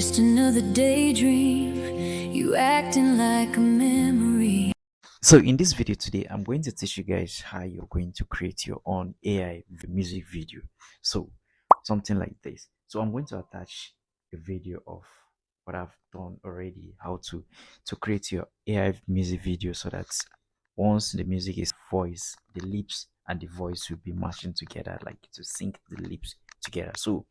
just another daydream. You acting like a memory. So in this video today, I'm going to teach you guys how you're going to create your own AI music video. So something like this. So I'm going to attach a video of what I've done already, how to create your AI music video, so that once the music is voice, the lips and the voice will be matching together, like to sync the lips together. So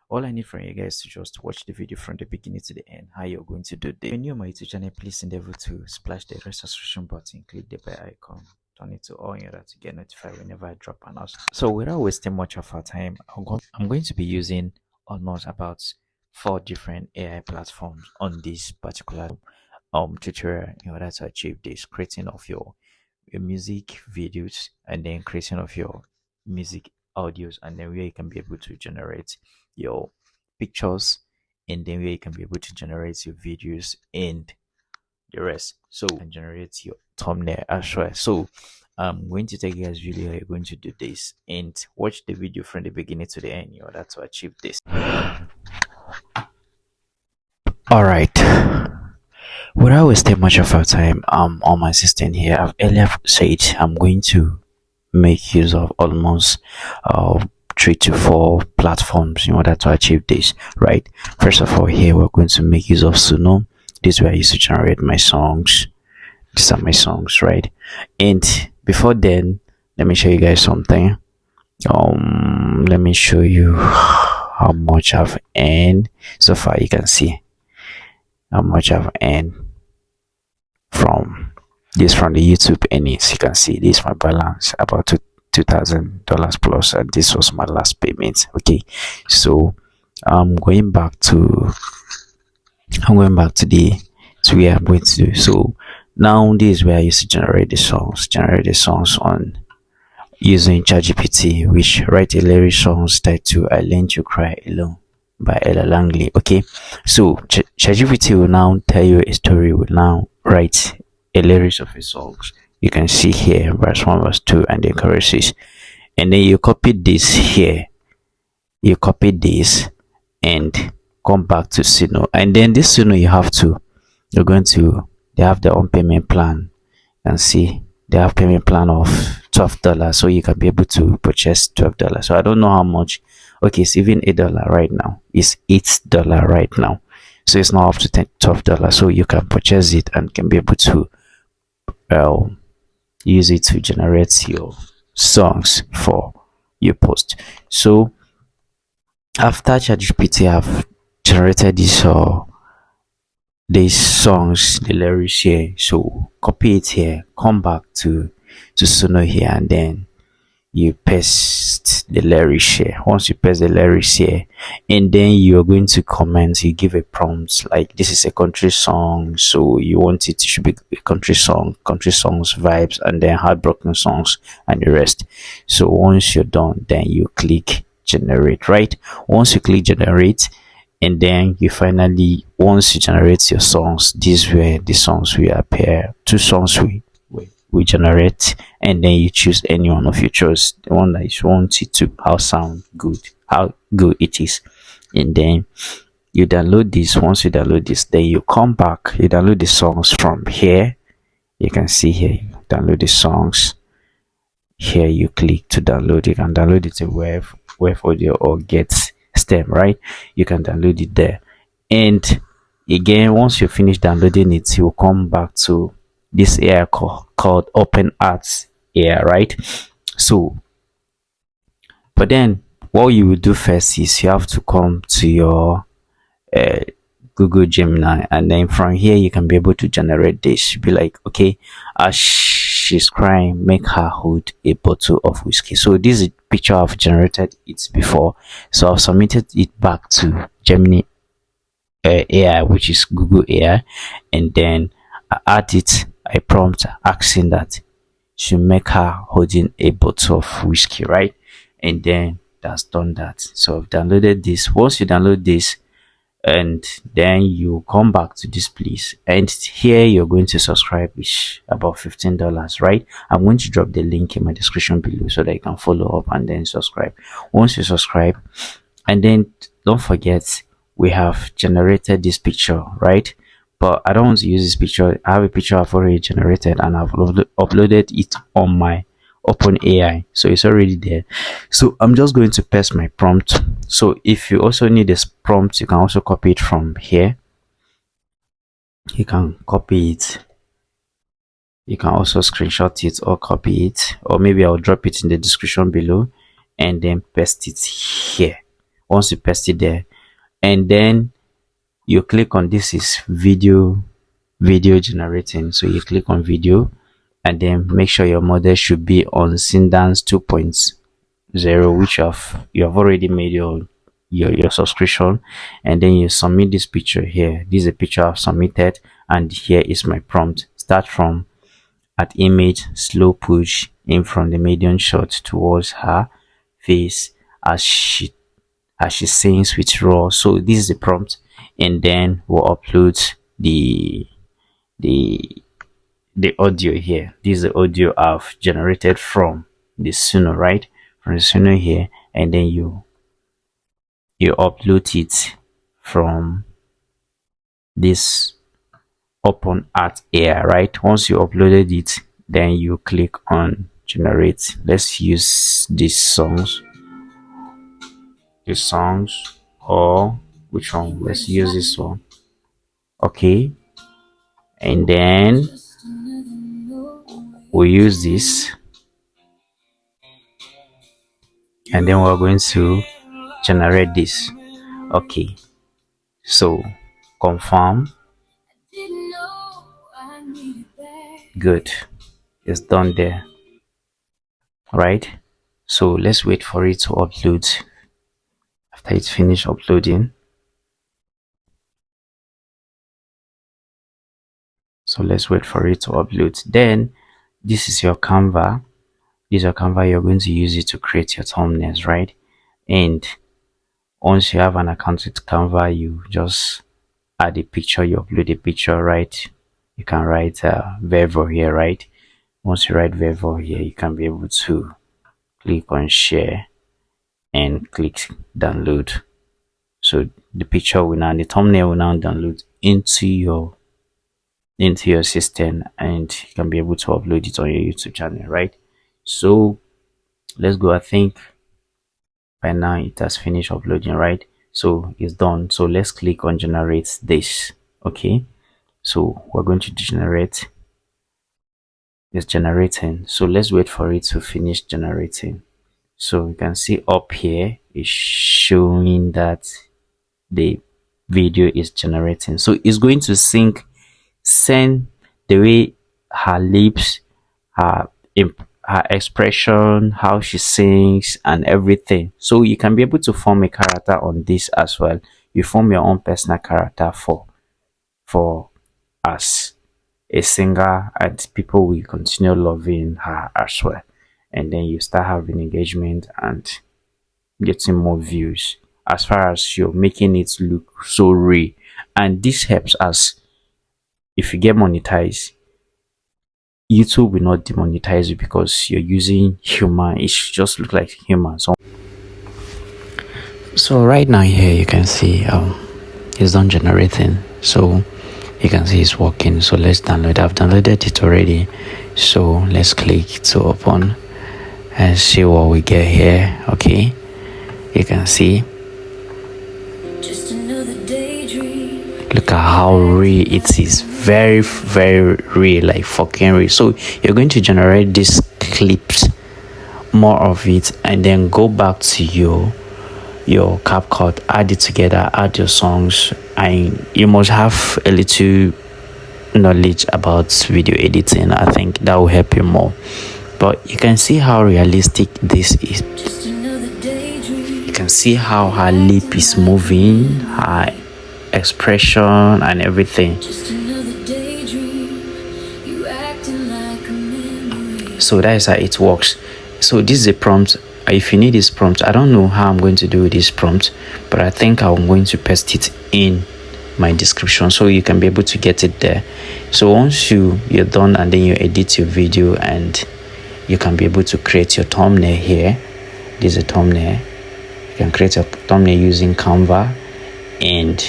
all I need from you guys to just watch the video from the beginning to the end, how you're going to do this. If you're new on my YouTube channel, please endeavor to splash the red subscription button, click the bell icon, turn it to all in order to get notified whenever I drop an announcement. So without wasting much of our time, I'm going to be using almost about 4 different AI platforms on this particular tutorial in order to achieve this creating of your music videos, and then creation of your music audios, and then where you can be able to generate your pictures, and then where you can be able to generate your videos and the rest. So you can generate your thumbnail as well. So I'm going to take you guys really how you're going to do this, and watch the video from the beginning to the end in order to achieve this. All right, without wasting much of our time, on my assistant here, I've earlier said I'm going to make use of almost 3 to 4 platforms in order to achieve this, right? First of all, here we're going to make use of Suno. This is where I used to generate my songs. These are my songs, right? And before then, let me show you guys something. Let me show you how much I've earned so far. You can see how much I've earned from the YouTube earnings. You can see this is my balance, about $2,000 plus, and this was my last payment. Okay, so I'm going back to where I'm going to do. So now this is where I used to generate the songs on using ChatGPT, which write a lyric songs titled "I Learned to Cry Alone" by Ella Langley. Okay, so ChatGPT will now tell you a story, will now write a lyrics of a song. You can see here verse 1, verse 2, and the choruses, and then you copy this here, you copy this and come back to Suno, and then this Suno they have their own payment plan. You can see they have payment plan of $12, so you can be able to purchase $12. So I don't know how much. Okay, it's even $8 right now. It's $8 right now, so it's not up to $12. So you can purchase it and can be able to use it to generate your songs for your post. So after ChatGPT have generated these songs, the lyrics here, so copy it here, come back to Suno here, and then you paste the lyrics here. Once you paste the lyrics here, and then you're going to comment, you give a prompt like this is a country song, so you want it to should be a country songs vibes, and then heartbroken songs and the rest. So once you're done, then you click generate, right? Once you click generate, and then you finally, once you generate your songs, this is where the songs will appear. 2 songs we generate, and then you choose any one of your choice, the one that you want it to how good it is, and then you download this. Once you download this, then you come back, you download the songs from here. You can see here, you download the songs here, you click to download. You can download it in wave audio or get stem, right? You can download it there, and again, once you finish downloading it, you will come back to this AI called Open Arts AI, right? So but then what you will do first is you have to come to your Google Gemini, and then from here you can be able to generate this. Be like, okay, as she's crying, make her hold a bottle of whiskey. So this is a picture I've generated it before, so I've submitted it back to Gemini AI, which is Google AI, and then I add it a prompt asking that to make her holding a bottle of whiskey, right? And then that's done that. So I've downloaded this. Once you download this, and then you come back to this place, and here you're going to subscribe, which about $15, right? I'm going to drop the link in my description below so that you can follow up and then subscribe. Once you subscribe, and then don't forget, we have generated this picture, right? But I don't want to use this picture. I have a picture I've already generated and I've uploaded it on my OpenAI, so it's already there. So I'm just going to paste my prompt. So if you also need this prompt, you can also copy it from here. You can copy it, you can also screenshot it or copy it, or maybe I'll drop it in the description below and then paste it here. Once you paste it there, and then you click on this is video generating, so you click on video and then make sure your model should be on Sindance 2.0, which you have already made your subscription, and then you submit this picture here. This is a picture I've submitted, and here is my prompt. Start from at image, slow push in from the medium shot towards her face as she sings with raw. So this is the prompt, and then we'll upload the audio here. This is the audio I've generated from the Suno, right? From the Suno here, and then you upload it from this OpenAI, right? Once you uploaded it, then you click on generate. Let's use these songs, or which one? Let's use this one. Okay, and then we use this, and then we're going to generate this. Okay, so confirm. Good, it's done there, right? So let's wait for it to upload. After it's finished uploading, so let's wait for it to upload. Then this is your Canva. This is your Canva. You're going to use it to create your thumbnails, right? And once you have an account with Canva, you just add a picture, you upload a picture, right? You can write Vevo here, right? Once you write Vevo here, you can be able to click on share and click download. So the picture will now, the thumbnail will now download into your system, and you can be able to upload it on your YouTube channel, right? So let's go. I think by now it has finished uploading, right? So it's done. So let's click on generate this. Okay, so we're going to generate. It's generating, so let's wait for it to finish generating. So you can see up here is showing that the video is generating. So it's going to send the way her lips, her expression, how she sings, and everything. So you can be able to form a character on this as well. You form your own personal character for as a singer, and people will continue loving her as well, and then you start having engagement and getting more views, as far as you're making it look so real. And this helps us. If you get monetized, YouTube will not demonetize you because you're using human. It should just look like human. So right now here you can see it's done generating. So you can see it's working. So let's download. I've downloaded it already, so let's click to open and see what we get here. Okay, you can see, look at how real it is. Very real, like fucking real. So you're going to generate these clips, more of it, and then go back to your CapCut, add it together, add your songs, and you must have a little knowledge about video editing. I think that will help you more. But you can see how realistic this is. You can see how her lip is moving, her expression and everything. So that is how it works. So this is a prompt. If you need this prompt, I don't know how I'm going to do this prompt, but I think I'm going to paste it in my description so you can be able to get it there. So once you're done, and then you edit your video, and you can be able to create your thumbnail here. This is a thumbnail. You can create a thumbnail using Canva. and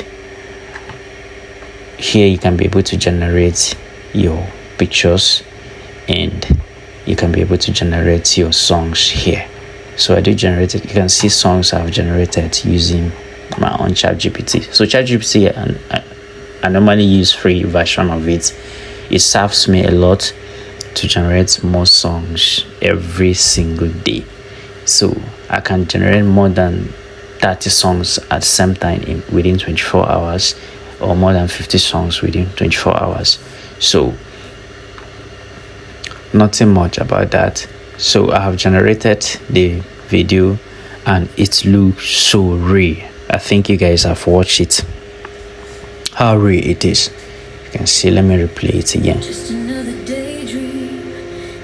here you can be able to generate your pictures, and you can be able to generate your songs here. So I do generate it. You can see songs I've generated using my own ChatGPT. So ChatGPT, I normally use free version of it. It serves me a lot to generate more songs every single day. So I can generate more than 30 songs at the same time within 24 hours, or more than 50 songs within 24 hours. So nothing much about that. So I have generated the video and it looks so real. I think you guys have watched it, how real it is. You can see, let me replay it again. Just another daydream,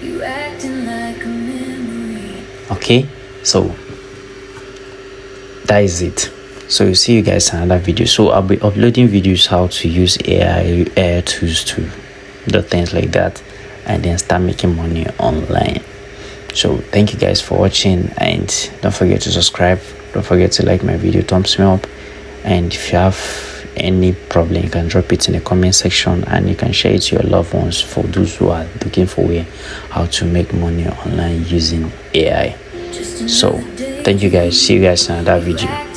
you acting like a memory. Okay, so that is it. So you see you guys in another video. So I'll be uploading videos how to use AI tools to do things like that, and then start making money online. So thank you guys for watching, and don't forget to subscribe, don't forget to like my video, thumbs me up, and if you have any problem you can drop it in the comment section, and you can share it to your loved ones for those who are looking for how to make money online using AI. So thank you guys, see you guys in another video.